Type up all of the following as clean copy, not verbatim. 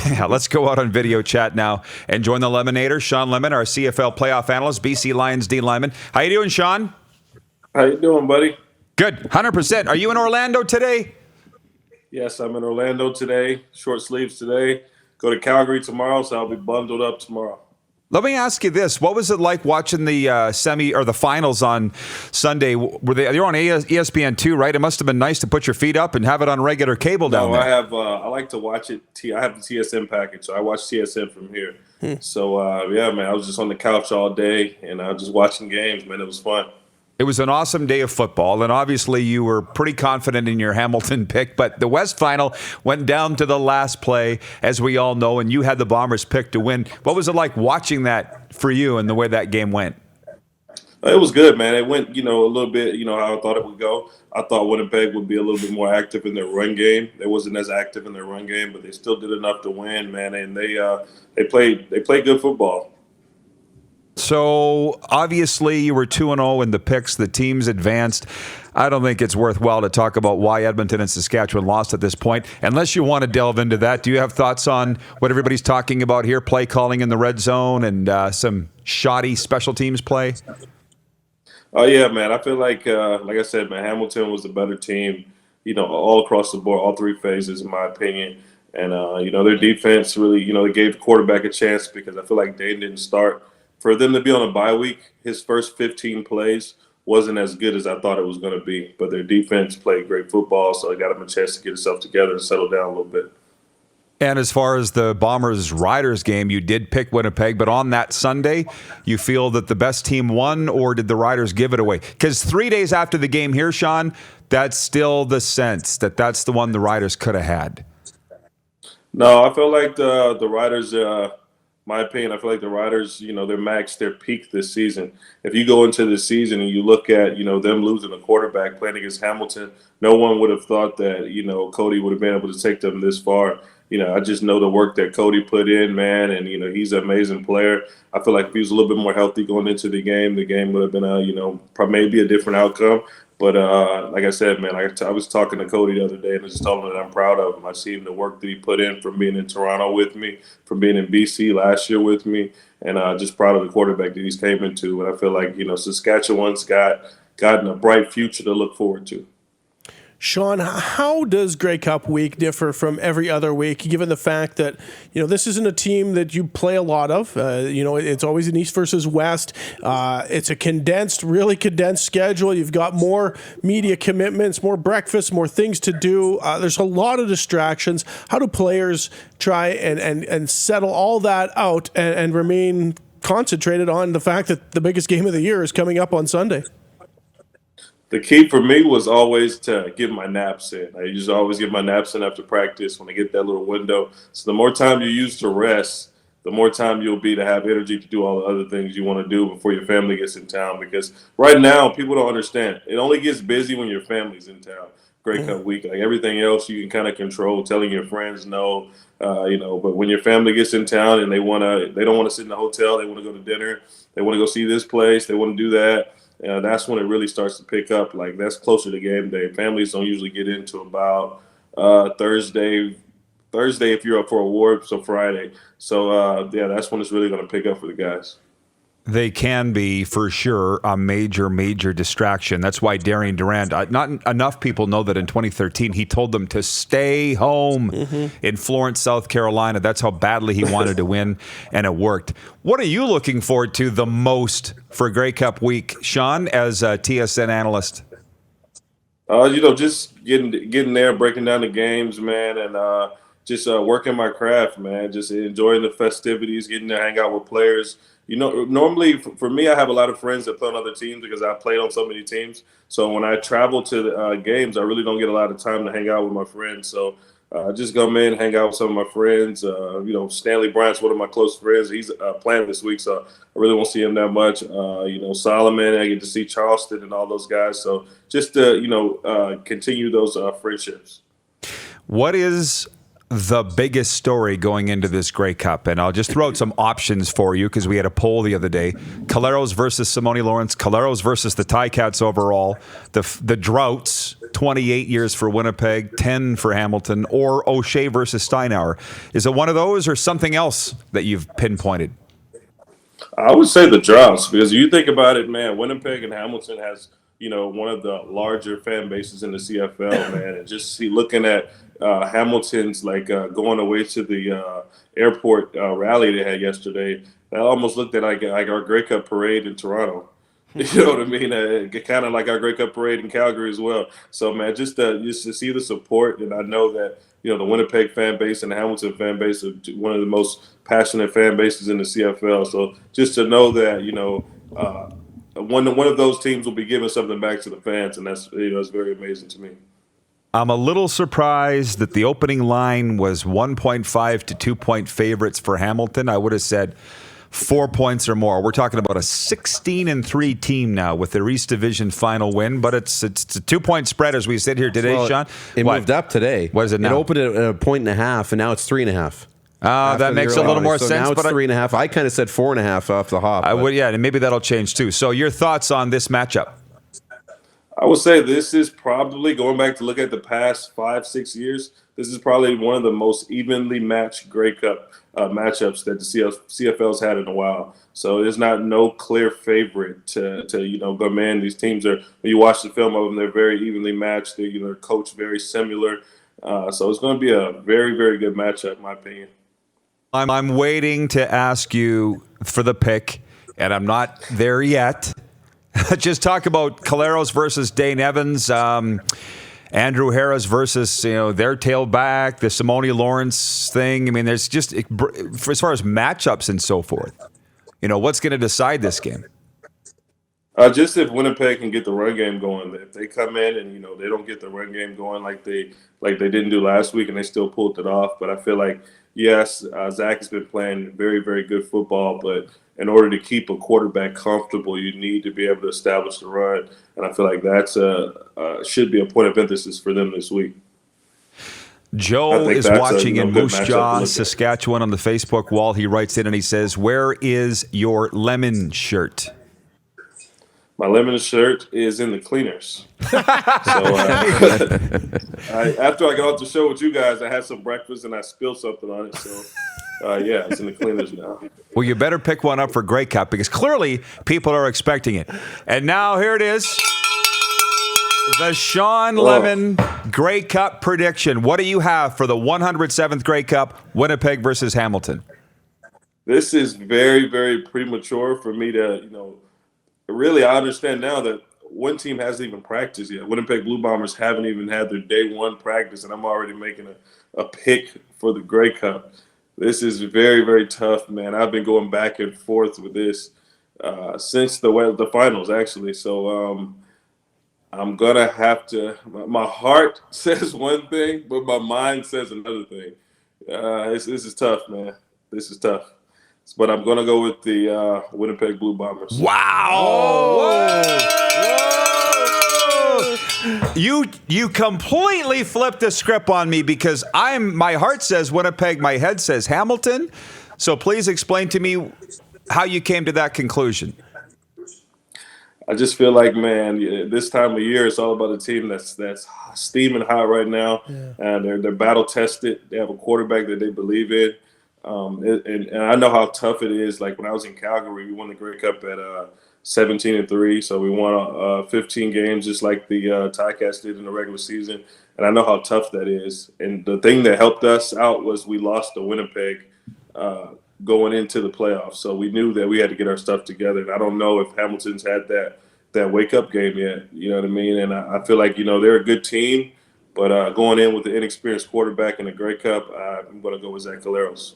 Yeah, let's go out on video chat now and join the Lemonator. Shawn Lemon, our CFL playoff analyst, BC Lions D lineman. How you doing, Shawn? How you doing, buddy? Good, 100%. Are you in Orlando today? Yes, I'm in Orlando today. Short sleeves today. Go to Calgary tomorrow, so I'll be bundled up tomorrow. Let me ask you this: what was it like watching the semi or the finals on Sunday? You're on ESPN2, right? It must have been nice to put your feet up and have it on regular cable down there. I like to watch it. I have the TSN package, so I watch TSN from here. So yeah, man, I was just on the couch all day and I was just watching games. Man, it was fun. It was an awesome day of football, and obviously you were pretty confident in your Hamilton pick, but the West Final went down to the last play, as we all know, and you had the Bombers pick to win. What was it like watching that for you and the way that game went? It was good, man. It went, a little bit, how I thought it would go. I thought Winnipeg would be a little bit more active in their run game. They wasn't as active in their run game, but they still did enough to win, man, and they played good football. So, obviously, you were 2-0 in the picks. The teams advanced. I don't think it's worthwhile to talk about why Edmonton and Saskatchewan lost at this point. Unless you want to delve into that, do you have thoughts on what everybody's talking about here, play calling in the red zone and some shoddy special teams play? Oh, yeah, man. I feel like I said, man, Hamilton was the better team, all across the board, all three phases, in my opinion. And, their defense really, they gave the quarterback a chance because I feel like Dayton didn't start. For them to be on a bye week, his first 15 plays wasn't as good as I thought it was going to be. But their defense played great football, so it got him a chance to get himself together and settle down a little bit. And as far as the Bombers-Riders game, you did pick Winnipeg, but on that Sunday, you feel that the best team won, or did the Riders give it away? Because 3 days after the game here, Shawn, that's still the sense that that's the one the Riders could have had. No, I feel like the Riders my opinion, I feel like the Riders, they're maxed their peak this season. If you go into the season and you look at, them losing a quarterback playing against Hamilton, no one would have thought that, Cody would have been able to take them this far. I just know the work that Cody put in, man, and, he's an amazing player. I feel like if he was a little bit more healthy going into the game would have been, probably maybe a different outcome. But like I said, man, I was talking to Cody the other day and I just told him that I'm proud of him. I see the work that he put in from being in Toronto with me, from being in BC last year with me, and just proud of the quarterback that he's came into. And I feel like, Saskatchewan's gotten a bright future to look forward to. Shawn, how does Grey Cup week differ from every other week, given the fact that, this isn't a team that you play a lot of? It's always an East versus West. It's a really condensed schedule. You've got more media commitments, more breakfast, more things to do. There's a lot of distractions. How do players try and settle all that out and remain concentrated on the fact that the biggest game of the year is coming up on Sunday? The key for me was always to get my naps in. I used to always get my naps in after practice when I get that little window. So the more time you use to rest, the more time you'll be to have energy to do all the other things you want to do before your family gets in town. Because right now, people don't understand. It only gets busy when your family's in town. Grey Cup week, like everything else, you can kind of control, telling your friends no, But when your family gets in town and they don't want to sit in the hotel, they want to go to dinner, they want to go see this place, they want to do that. That's when it really starts to pick up. Like that's closer to game day. Families don't usually get into about Thursday if you're up for awards, so Friday. So that's when it's really going to pick up for the guys. They can be, for sure, a major, major distraction. That's why Darian Durant, not enough people know that in 2013, he told them to stay home in Florence, South Carolina. That's how badly he wanted to win, and it worked. What are you looking forward to the most for Grey Cup week, Shawn, as a TSN analyst? Just getting there, breaking down the games, man, and just working my craft, man. Just enjoying the festivities, getting to hang out with players. Normally for me, I have a lot of friends that play on other teams because I played on so many teams. So when I travel to the games, I really don't get a lot of time to hang out with my friends. So I just come in, hang out with some of my friends. Stanley Bryant's one of my close friends. He's playing this week, so I really won't see him that much. Solomon, I get to see Charleston and all those guys. So just to, continue those friendships. What is the biggest story going into this Grey Cup? And I'll just throw out some options for you because we had a poll the other day. Caleros versus Simone Lawrence, Caleros versus the Ticats overall, the Droughts 28 years for Winnipeg, 10 for Hamilton, or O'Shea versus Steinauer. Is it one of those or something else that you've pinpointed? I would say the droughts, because you think about it, man, Winnipeg and Hamilton has, one of the larger fan bases in the CFL, man. And just looking at Hamilton's, going away to the airport rally they had yesterday, that almost looked at like our Grey Cup parade in Toronto. You know what I mean? Kind of like our Grey Cup parade in Calgary as well. So, man, just to see the support, and I know that, the Winnipeg fan base and the Hamilton fan base are one of the most passionate fan bases in the CFL. So just to know that, one of those teams will be giving something back to the fans, and that's it's very amazing to me. I'm a little surprised that the opening line was 1.5 to 2-point favorites for Hamilton. I would have said 4 points or more. We're talking about a 16-3 team now with their East Division final win, but it's a 2-point spread as we sit here today, Shawn. It moved up today. What is it now? It opened at a 1.5, and now it's 3.5. That makes a little more sense. Now it's 3.5. I kind of said 4.5 off the hop. And maybe that'll change too. So your thoughts on this matchup? I would say this is probably, going back to look at the past 5-6 years, this is probably one of the most evenly matched Grey Cup matchups that the CFL's had in a while. So there's no clear favorite to go, man, these teams are, when you watch the film of them, they're very evenly matched. They're coached very similar. So it's going to be a very, very good matchup, in my opinion. I'm waiting to ask you for the pick, and I'm not there yet. Just talk about Caleros versus Dane Evans, Andrew Harris versus their tailback, the Simone Lawrence thing. I mean, there's just, as far as matchups and so forth, what's going to decide this game? Just if Winnipeg can get the run game going. If they come in and they don't get the run game going like they didn't do last week, and they still pulled it off. But I feel like, yes, Zach has been playing very, very good football, but in order to keep a quarterback comfortable, you need to be able to establish the run. And I feel like that's should be a point of emphasis for them this week. Joe is watching in Moose Jaw, Saskatchewan on the Facebook wall. He writes in and he says, "Where is your lemon shirt?" My lemon shirt is in the cleaners. So after I got off the show with you guys, I had some breakfast and I spilled something on it. So it's in the cleaners now. Well, you better pick one up for Grey Cup, because clearly people are expecting it. And now here it is, the Shawn Lemon Grey Cup prediction. What do you have for the 107th Grey Cup, Winnipeg versus Hamilton? This is very, very premature for me to, really, I understand now that one team hasn't even practiced yet. Winnipeg Blue Bombers haven't even had their day one practice, and I'm already making a pick for the Grey Cup. This is very, very tough, man. I've been going back and forth with this since the finals, actually. So I'm going to have to – my heart says one thing, but my mind says another thing. This is tough, man. This is tough. But I'm going to go with the Winnipeg Blue Bombers. Wow. Whoa. You completely flipped the script on me, because my heart says Winnipeg, my head says Hamilton. So please explain to me how you came to that conclusion. I just feel like, man, this time of year, it's all about a team that's steaming hot right now. Yeah. And they're battle tested. They have a quarterback that they believe in. And I know how tough it is. Like when I was in Calgary, we won the Grey Cup at 17-3. So we won 15 games, just like the Ticats did in the regular season. And I know how tough that is. And the thing that helped us out was we lost to Winnipeg going into the playoffs. So we knew that we had to get our stuff together. And I don't know if Hamilton's had that wake-up game yet. You know what I mean? And I feel like, they're a good team. But going in with the inexperienced quarterback in the Grey Cup, I'm going to go with Zach Caleros.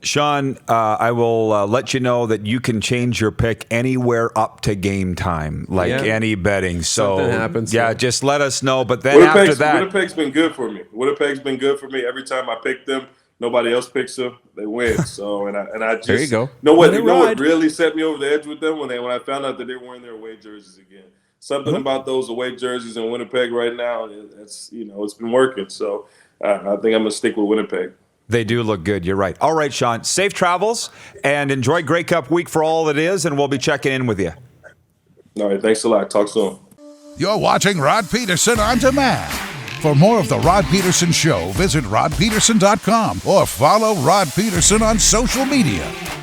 Shawn, I will let you know that you can change your pick anywhere up to game time, any betting. So something happens. Yeah, just let us know. But then after that, Winnipeg's been good for me. Every time I pick them, nobody else picks them. They win. So and I just there you go. Know what really set me over the edge with them when I found out that they were wearing their away jerseys again. Something about those away jerseys in Winnipeg right now. It's been working. So I think I'm gonna stick with Winnipeg. They do look good. You're right. All right, Shawn. Safe travels and enjoy Grey Cup week for all it is, and we'll be checking in with you. All right. Thanks a lot. Talk soon. You're watching Rod Pedersen On Demand. For more of The Rod Pedersen Show, visit rodpedersen.com or follow Rod Pedersen on social media.